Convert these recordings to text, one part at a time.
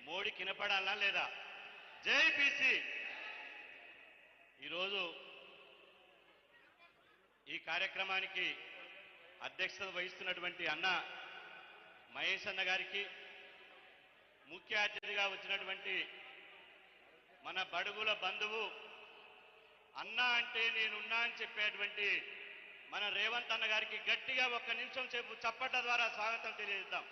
మోడీ కినపడాలా లేదా? జై బీసీ. ఈరోజు ఈ కార్యక్రమానికి అధ్యక్షత వహిస్తున్నటువంటి అన్న మహేష్ అన్న గారికి, ముఖ్య అతిథిగా వచ్చినటువంటి మన బడుగుల బంధువు అన్న అంటే నేనున్నా అని చెప్పేటువంటి మన రేవంత్ అన్న గారికి గట్టిగా 1 నిమిషం సేపు చప్పట్ల ద్వారా స్వాగతం తెలియజేద్దాం.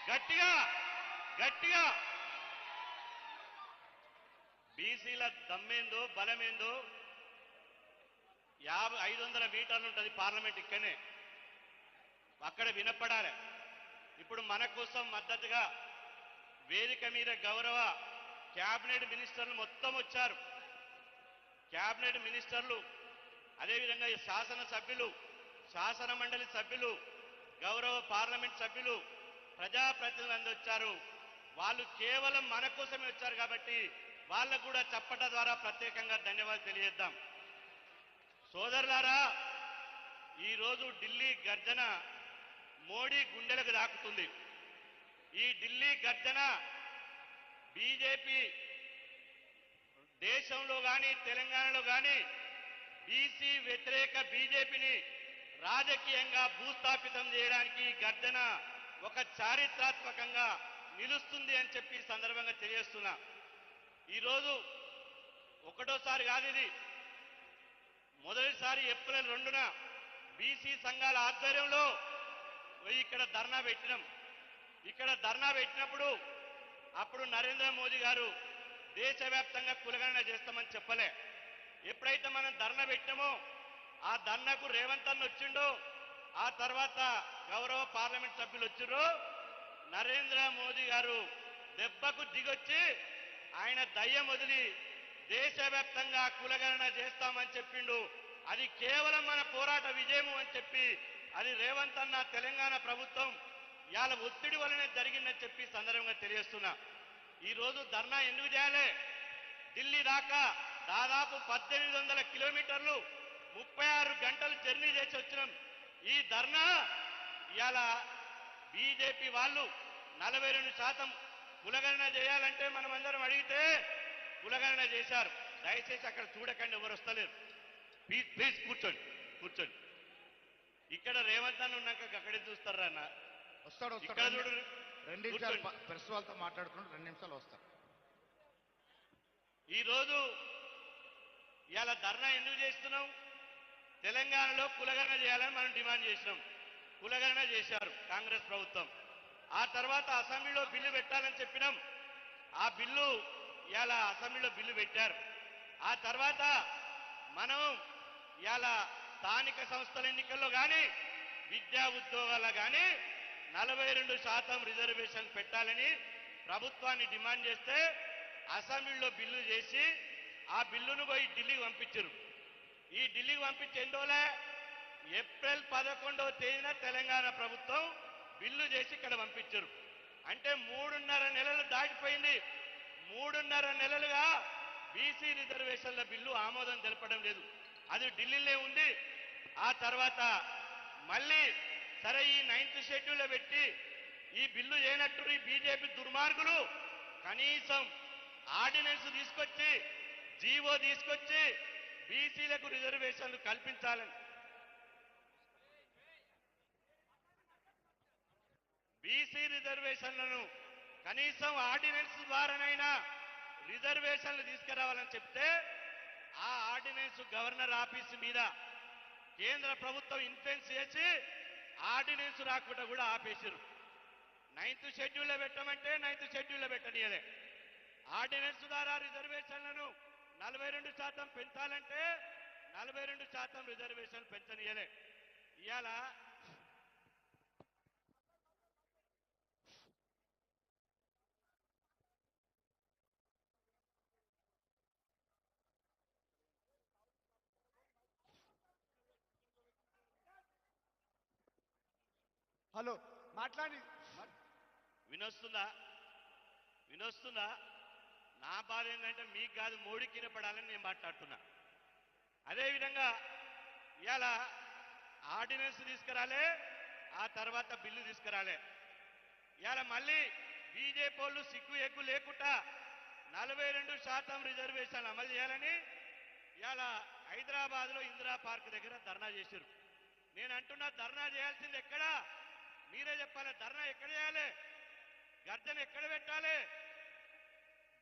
గట్టిగా గట్టిగా. బీసీల దమ్మేందో బలమేందో 500 మీటర్లు ఉంటుంది పార్లమెంట్, ఇక్కడనే అక్కడ వినపడాలి. ఇప్పుడు మన కోసం మద్దతుగా వేదిక మీద గౌరవ క్యాబినెట్ మినిస్టర్లు మొత్తం వచ్చారు. క్యాబినెట్ మినిస్టర్లు, అదేవిధంగా ఈ శాసన సభ్యులు, శాసన మండలి సభ్యులు, గౌరవ పార్లమెంట్ సభ్యులు, ప్రజాప్రతినిధులు వచ్చారు. వాళ్ళు కేవలం మన కోసమే వచ్చారు కాబట్టి వాళ్ళకు కూడా చప్పట ద్వారా ప్రత్యేకంగా ధన్యవాదాలు తెలియజేద్దాం. సోదరులారా, ఈరోజు ఢిల్లీ గర్జన మోడీ గుండెలకు దాకుతుంది. ఈ ఢిల్లీ గర్జన బీజేపీ దేశంలో కానీ తెలంగాణలో కానీ బీసీ వ్యతిరేక బీజేపీని రాజకీయంగా భూస్థాపితం చేయడానికి గర్జన ఒక చారిత్రాత్మకంగా నిలుస్తుంది అని చెప్పి సందర్భంగా తెలియజేస్తున్నా. ఈరోజు ఒకటోసారి కాదు, ఇది మొదటిసారి ఏప్రిల్ 2న బీసీ సంఘాల ఆధ్వర్యంలో ఇక్కడ ధర్నా పెట్టినాం. ఇక్కడ ధర్నా పెట్టినప్పుడు అప్పుడు నరేంద్ర మోదీ గారు దేశవ్యాప్తంగా కులగణన చేస్తామని చెప్పలే. ఎప్పుడైతే మనం ధర్నా పెట్టామో ఆ ధర్నాకు రేవంత్ అన్న వచ్చిండో, ఆ తర్వాత గౌరవ పార్లమెంట్ సభ్యులు వచ్చిండ్రో, నరేంద్ర మోదీ గారు దెబ్బకు దిగొచ్చి ఆయన దయ్యం వదిలి దేశవ్యాప్తంగా కులగణన చేస్తామని చెప్పిండు. అది కేవలం మన పోరాట విజయము అని చెప్పి, అది రేవంత్ అన్న తెలంగాణ ప్రభుత్వం ఇవాళ ఒత్తిడి వల్లనే జరిగిందని చెప్పి సందర్భంగా తెలియజేస్తున్నా. ఈరోజు ధర్నా ఎందుకు చేయాలి? ఢిల్లీ దాకా దాదాపు 1800 కిలోమీటర్లు 36 గంటలు జర్నీ చేసి వచ్చినాం. ఈ ధర్నా ఇవాళ బీజేపీ వాళ్ళు 42% కులగణన చేయాలంటే మనం అందరం అడిగితే కులగణన చేశారు. దయచేసి అక్కడ చూడకండి, ఎవరు వస్తలేరు. ప్లీజ్ ప్లీజ్ కూర్చోండి కూర్చోండి. ఇక్కడ రేవంత్ అన్న ఉన్నాక అక్కడే చూస్తారా అన్న? వస్తాడు. ఇక్కడ చూడు, 2 నిమిషాలు ప్రెస్ వాళ్ళతో మాట్లాడుతున్నాడు, 2 నిమిషాలు వస్తాడు. ఈరోజు ఇవాళ ధర్నా ఎందుకు చేస్తున్నాం? తెలంగాణలో కులగణన చేయాలని మనం డిమాండ్ చేసినాం. కులగణన చేశారు కాంగ్రెస్ ప్రభుత్వం. ఆ తర్వాత అసెంబ్లీలో బిల్లు పెట్టాలని చెప్పినాం. ఆ బిల్లు ఇవాళ అసెంబ్లీలో బిల్లు పెట్టారు. ఆ తర్వాత మనం ఇవాళ స్థానిక సంస్థల ఎన్నికల్లో కానీ విద్యా ఉద్యోగాల్లో కానీ 42% రిజర్వేషన్ పెట్టాలని ప్రభుత్వాన్ని డిమాండ్ చేస్తే అసెంబ్లీలో బిల్లు చేసి ఆ బిల్లును పోయి ఢిల్లీకి పంపించారు. ఈ ఢిల్లీకి పంపించి ఎన్నోలే ఏప్రిల్ 11వ తేదీన తెలంగాణ ప్రభుత్వం బిల్లు చేసి ఇక్కడ పంపించారు. అంటే 3.5 నెలలు దాటిపోయింది. 3.5 నెలలుగా బీసీ రిజర్వేషన్ల బిల్లు ఆమోదం తెలపడం లేదు. అది ఢిల్లీలో ఉంది. ఆ తర్వాత మళ్ళీ సరే ఈ 9th షెడ్యూల్లో పెట్టి ఈ బిల్లు చేయనట్టు ఈ బీజేపీ దుర్మార్గులు కనీసం ఆర్డినెన్స్ తీసుకొచ్చి జీవో తీసుకొచ్చి బీసీలకు రిజర్వేషన్లు కల్పించాలని, బీసీ రిజర్వేషన్లను కనీసం ఆర్డినెన్స్ ద్వారానైనా రిజర్వేషన్లు తీసుకురావాలని చెప్తే ఆ ఆర్డినెన్స్ గవర్నర్ ఆఫీసు మీద కేంద్ర ప్రభుత్వం ఇన్ఫ్లుయెన్స్ చేసి ఆర్డినెన్స్ రాకుండా కూడా ఆపేశారు. 9th షెడ్యూల్లో పెట్టమంటే 9th షెడ్యూల్లో పెట్టనీయలే. ఆర్డినెన్స్ ద్వారా రిజర్వేషన్లను 42% పెంచాలంటే 42% రిజర్వేషన్లు పెంచనీయలే. ఇవాళ హలో మాట్లాడి వినొస్తుందా? వినొస్తుందా? నా బాధ ఏంటంటే మీకు కాదు, మోడీ కింద పడాలని నేను మాట్లాడుతున్నా. అదేవిధంగా ఇవాళ ఆర్డినెన్స్ తీసుకురాలే, ఆ తర్వాత బిల్లు తీసుకురాలే. ఇవాళ ఇవాళ మళ్ళీ బీజేపీ వాళ్ళు సిగ్గు ఎగ్గు లేకుండా 42% రిజర్వేషన్లు అమలు చేయాలని ఇవాళ హైదరాబాద్ లో ఇందిరా పార్క్ దగ్గర ధర్నా చేశారు. నేను అంటున్నా ధర్నా చేయాల్సింది ఎక్కడా? మీరే చెప్పాలి. ధర్నా ఎక్కడ చేయాలి? గర్జన ఎక్కడ పెట్టాలి?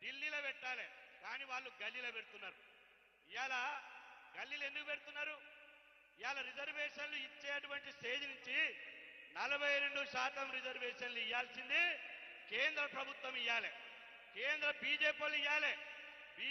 ఢిల్లీలో పెట్టాలి. కానీ వాళ్ళు గల్లీలో పెడుతున్నారు. ఇవాళ గల్లీలు ఎందుకు పెడుతున్నారు? ఇవాళ రిజర్వేషన్లు ఇచ్చేటువంటి స్టేజ్ నుంచి 42% రిజర్వేషన్లు ఇవ్వాల్సింది కేంద్ర ప్రభుత్వం ఇవ్వాలి, కేంద్ర బీజేపీ వాళ్ళు ఇవ్వాలి.